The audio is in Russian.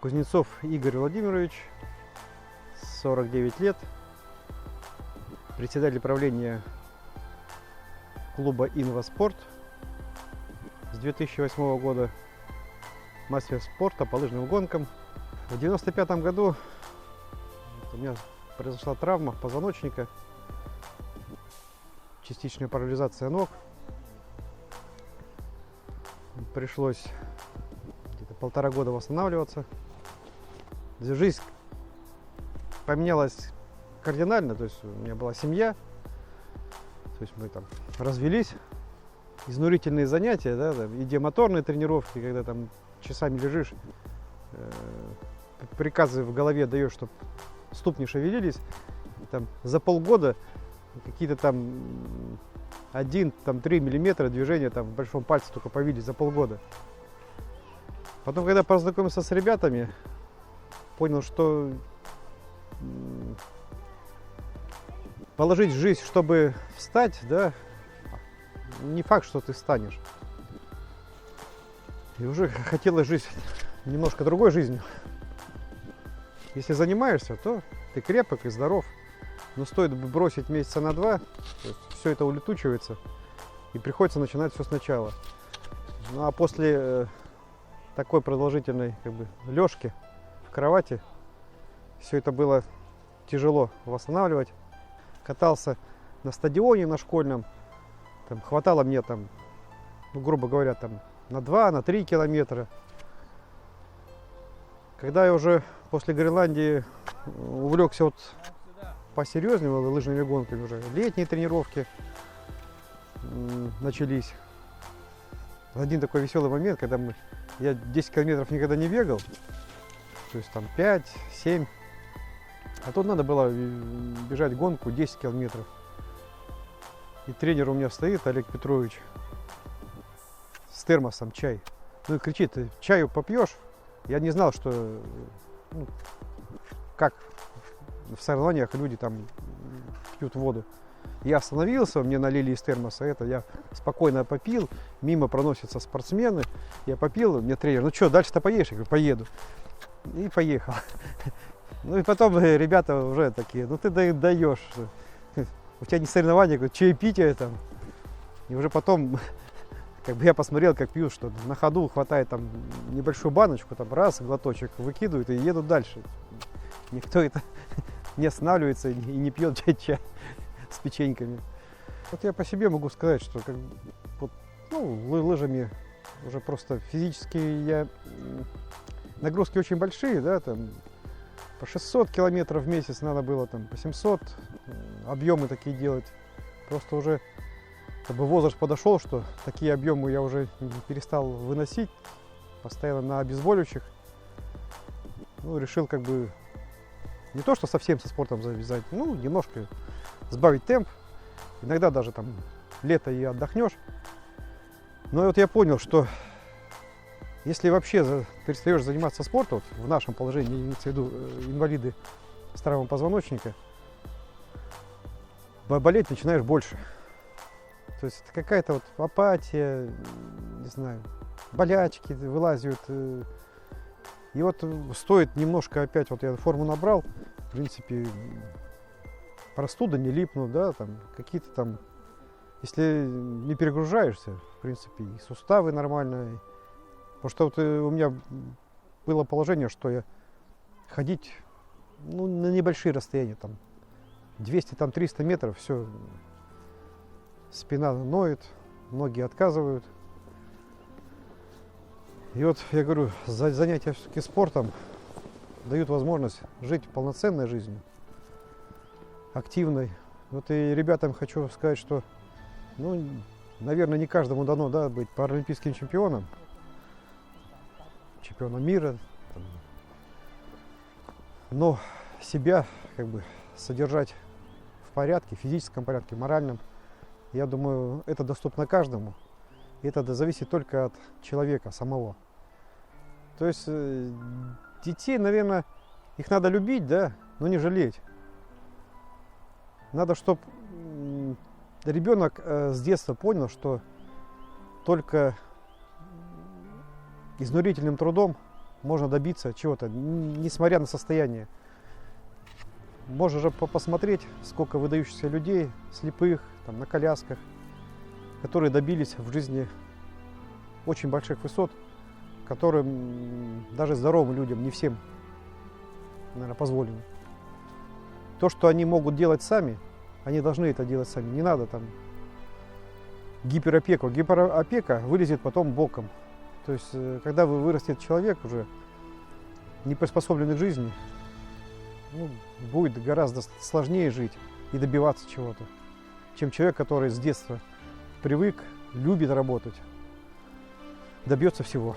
Кузнецов Игорь Владимирович, 49 лет, председатель правления клуба «Инваспорт» с 2008 года, мастер спорта по лыжным гонкам. В 1995 году у меня произошла травма позвоночника, частичная парализация ног. Пришлось где-то 1,5 года восстанавливаться. Жизнь поменялась кардинально, то есть у меня была семья, то есть мы там развелись, изнурительные занятия, да, там, идеомоторные тренировки, когда там часами лежишь, приказы в голове даешь, чтобы ступни шевелились, и, там, за полгода какие-то там 1-3 миллиметра движения там в большом пальце только появились за полгода. Потом, когда познакомился с ребятами, понял, что положить жизнь, чтобы встать, да, не факт, что ты встанешь. И уже хотелось жить немножко другой жизнью. Если занимаешься, то ты крепок и здоров. Но стоит бросить месяца на 2, все это улетучивается, и приходится начинать все сначала. Ну а после такой продолжительной лёжки в кровати, все это было тяжело восстанавливать. Катался на стадионе на школьном, там, хватало мне там, ну, грубо говоря, там, на 2-3 километра. Когда я уже после Гренландии увлекся вот посерьезнее лыжными гонками, уже летние тренировки начались. Один такой веселый момент, когда я 10 километров никогда не бегал, то есть там 5-7, а тут надо было бежать гонку 10 километров. И тренер у меня стоит, Олег Петрович, с термосом чай. Ну и кричит: ты чаю попьешь? Я не знал, что, ну, как в соревнованиях люди там пьют воду. Я остановился, мне налили из термоса это, я спокойно попил, мимо проносятся спортсмены, я попил, мне тренер: ну что, дальше-то поедешь? Я говорю: поеду. И поехал. Ну и потом ребята уже такие: ну ты даешь, у тебя не соревнования, чаепитие там. И уже потом я посмотрел, как пьют, что на ходу хватает там небольшую баночку, там раз, глоточек выкидывают и едут дальше. Никто это не останавливается и не пьет чай с печеньками. Вот я по себе могу сказать, что лыжами уже просто физически нагрузки очень большие, да, там по 600 километров в месяц надо было, там по 700, объемы такие делать. Просто уже возраст подошел, что такие объемы я уже перестал выносить, постоянно на обезболивающих. Ну, решил не то, что совсем со спортом завязать, ну, немножко сбавить темп. Иногда даже там лето и отдохнешь. Но вот я понял, что если вообще перестаешь заниматься спортом, вот в нашем положении, имеется в виду инвалиды с травмой позвоночника, болеть начинаешь больше. То есть это какая-то вот апатия, не знаю, болячки вылазят. И вот стоит немножко опять, вот я форму набрал, в принципе, простуда не липнут, да, там какие-то там, если не перегружаешься, в принципе, и суставы нормальные. Потому что вот у меня было положение, что я ходить, ну, на небольшие расстояния, там 200-300 метров, все, спина ноет, ноги отказывают. И вот я говорю, занятия все-таки спортом дают возможность жить полноценной жизнью, активной. Вот и ребятам хочу сказать, что, ну, наверное, не каждому дано, да, быть паралимпийским чемпионом, чемпионом мира, там, но себя содержать в порядке, физическом порядке, моральном, я думаю, это доступно каждому. И это зависит только от человека самого. То есть детей, наверное, их надо любить, да, но не жалеть. Надо, чтобы ребенок с детства понял, что только изнурительным трудом можно добиться чего-то, несмотря на состояние. Можно же посмотреть, сколько выдающихся людей, слепых, там, на колясках, которые добились в жизни очень больших высот, которым даже здоровым людям, не всем, наверное, позволено. То, что они могут делать сами, они должны это делать сами. Не надо там гиперопеку. Гиперопека вылезет потом боком. То есть, когда вырастет человек уже не приспособленный к жизни, ну, будет гораздо сложнее жить и добиваться чего-то, чем человек, который с детства привык, любит работать, добьется всего.